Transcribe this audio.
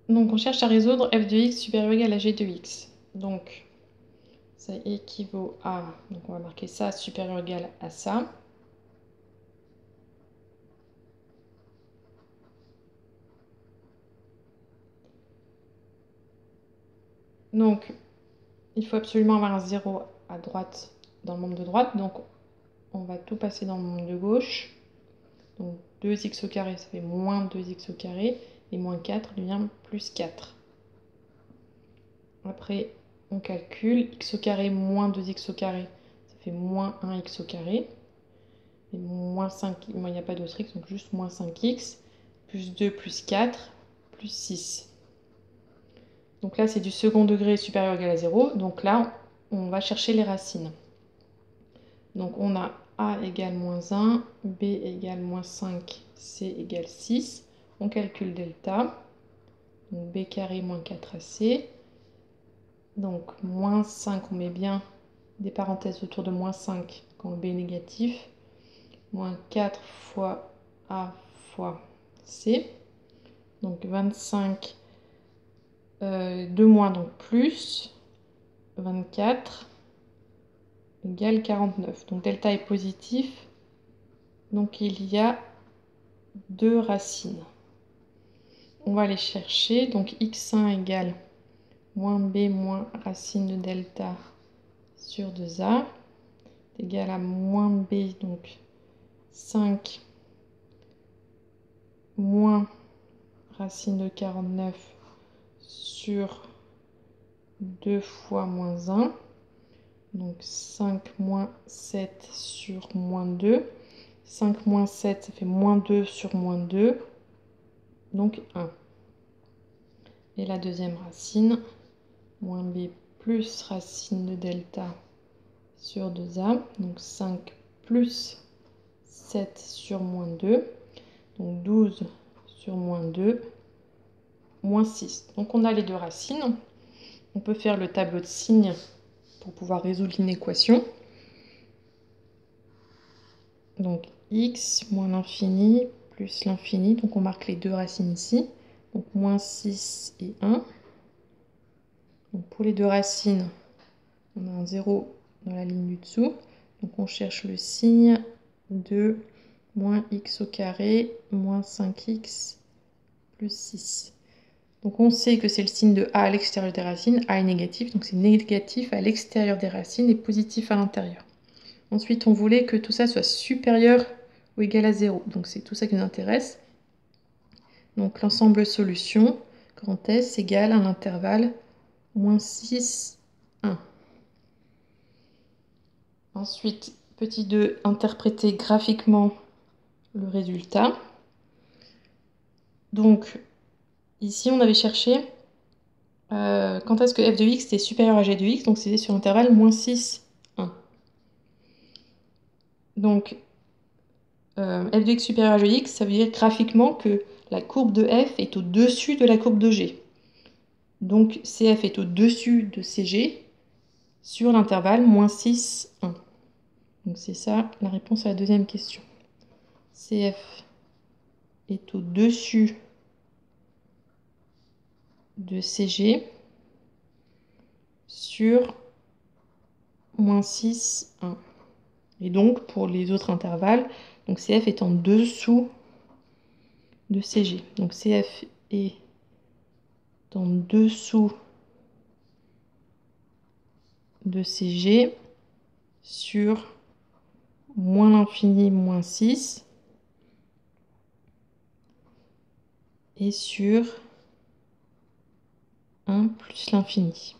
Donc, on cherche à résoudre f de x supérieur ou égal à g de x. Donc, ça équivaut à... Donc, on va marquer ça supérieur ou égal à ça. Donc, il faut absolument avoir un 0 à droite dans le membre de droite. Donc, on va tout passer dans le membre de gauche. Donc, 2x au carré, ça fait moins 2x au carré. Et moins 4 devient plus 4. Après, on calcule. X au carré moins 2x au carré, ça fait moins 1x au carré. Et moins 5, il n'y a pas d'autre x, donc juste moins 5x. Plus 2 plus 4 plus 6. Donc là, c'est du second degré supérieur ou égal à 0. Donc là, on va chercher les racines. Donc on a a égale moins 1, b égale moins 5, c égale 6. On calcule delta. Donc b carré moins 4ac. Donc moins 5, on met bien des parenthèses autour de moins 5 quand le b est négatif. Moins 4 fois a fois c. Donc 25, 2 moins, donc plus 24 égale 49. Donc delta est positif. Donc il y a 2 racines. On va les chercher. Donc x1 égale moins b moins racine de delta sur 2a égale à moins b, donc 5 moins racine de 49 sur 2 fois moins 1. Donc 5 moins 7 sur moins 2. 5 moins 7, ça fait moins 2 sur moins 2. Donc 1. Et la deuxième racine, moins b plus racine de delta sur 2a. Donc 5 plus 7 sur moins 2. Donc 12 sur moins 2, moins 6. Donc on a les deux racines. On peut faire le tableau de signes pour pouvoir résoudre l'inéquation. Donc x moins l'infini plus l'infini. Donc on marque les deux racines ici. Donc moins 6 et 1. Donc pour les deux racines, on a un 0 dans la ligne du dessous. Donc on cherche le signe de moins x au carré moins 5x plus 6. Donc on sait que c'est le signe de a à l'extérieur des racines. A est négatif, donc c'est négatif à l'extérieur des racines et positif à l'intérieur. Ensuite, on voulait que tout ça soit supérieur ou égal à 0. Donc c'est tout ça qui nous intéresse. Donc l'ensemble solution, grand S, égale à l'intervalle moins 6, 1. Ensuite, petit 2, interpréter graphiquement le résultat. Donc ici, on avait cherché quand est-ce que f de x était supérieur à g de x. Donc c'était sur l'intervalle moins 6, 1. Donc f de x supérieur à g de x, ça veut dire graphiquement que la courbe de f est au-dessus de la courbe de g. Donc CF est au-dessus de CG sur l'intervalle moins 6, 1. Donc c'est ça la réponse à la deuxième question. CF est au-dessus de CG sur moins 6, 1. Et donc pour les autres intervalles, donc CF est en dessous de CG. Donc CF est en dessous de CG sur moins l'infini moins 6 et sur 1 plus l'infini.